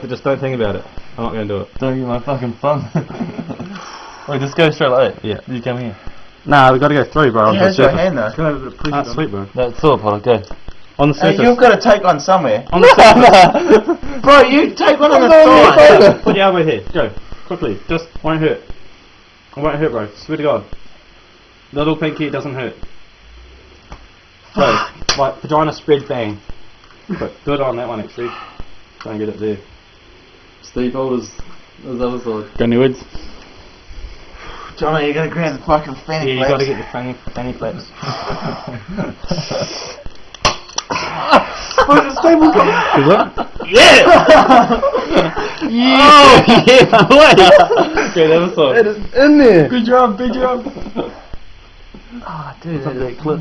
Just don't think about it. I'm not going to do it. Don't get my fucking thumb. Wait, just go straight like that. Yeah. You come here. Nah, we've got to go through, bro. Yeah, that's right hand though. It's going to push That's sweet, bro. That's all, Potter, go. On the surface. You've got to take one somewhere. On the surface. Bro, you take one on the side. Put your elbow here. Go. Quickly. Just won't hurt. It won't hurt, bro. Swear to God. Little pinky, it doesn't hurt. Go. Like, vagina spread, bang. Quick. Do it on that one, actually. Don't get it there. Steve, hold his other side. Go Newwards. Johnny, you got to grab the fucking fanny Yeah, you got to get the fanny flaps. Put the stable Is it? Yeah! Yeah! Oh, yeah, wait! Okay, that was so. It is in there! Good job, big job! Ah, dude, that clip.